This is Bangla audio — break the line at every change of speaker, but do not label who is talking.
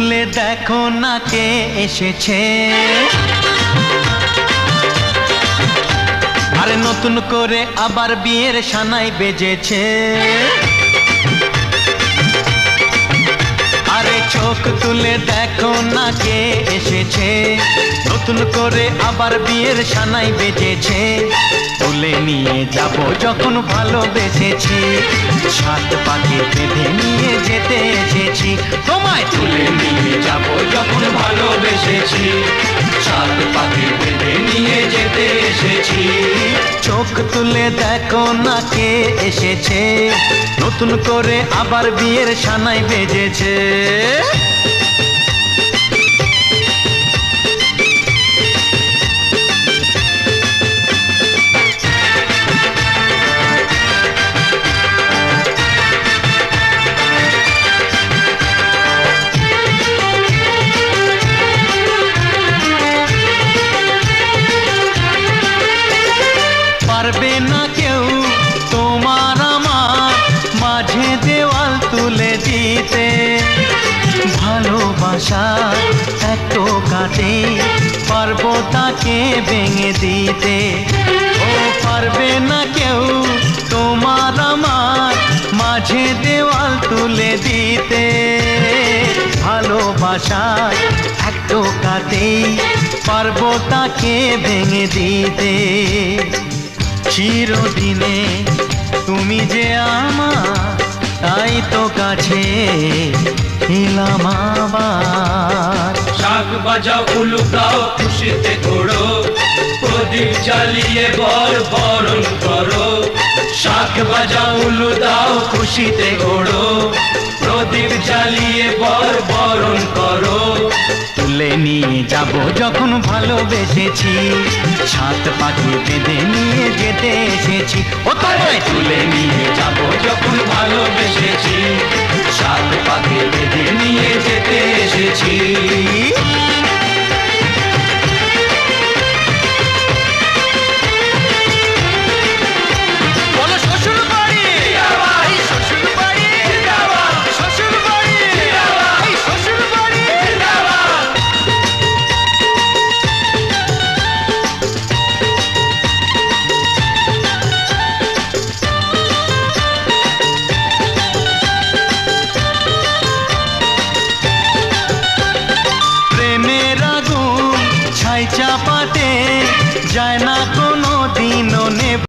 তুলে দেখো না কে এসেছে, আরে নতুন করে আবার বিয়ের সানাই বেজেছে। আরে চোখ তুলে দেখো না কে এসেছে, নতুন করে আবার বিয়ের সানাই বেজেছে। তুলে নিয়ে যাব যখন ভালোবেসেছি, সাত পাকে বেঁধে নিয়ে যেতে এসেছি। তোমায় তুলে নিয়ে যাব যখন ভালোবেসেছি, সাত পাকে বেঁধে নিয়ে যেতে এসেছি। চোখ তুলে দেখো না কে এসেছে, নতুন করে আবার বিয়ের সানাই বেজেছে। পারবে না কেউ তোমার আমার মাঝে দেওয়াল তুলে দিতে, ভালোবাসা এত কাটে পারবো তাকে ভেঙে দিতে। ও পারবে না কেউ তোমার আমার মাঝে দেওয়াল তুলে দিতে, ভালোবাসা এত কাটে পারবো তাকে ভেঙে দিতে। চিরদিনে তুমি যে আমার, তাই তো কাছে এলাম আবার।
শাক বাজাও উলু দাও খুশিতে ঘোড়ো, প্রদীপ জ্বালিয়ে বরণ করো। শাক বাজাও উলু দাও খুশিতে ঘোড়ো, প্রদীপ জ্বালিয়ে বরণ করো।
তুলে নিয়ে যাব যখন ভালোবেসেছি, সাত পাখি বেঁধে নিয়ে যেতে এসেছি। ও তোমায়
তুলে নিয়ে যাব যখন ভালোবেসেছি, সাত পাখি বেঁধে নিয়ে যেতে এসেছি।
চাপাতে যায় না।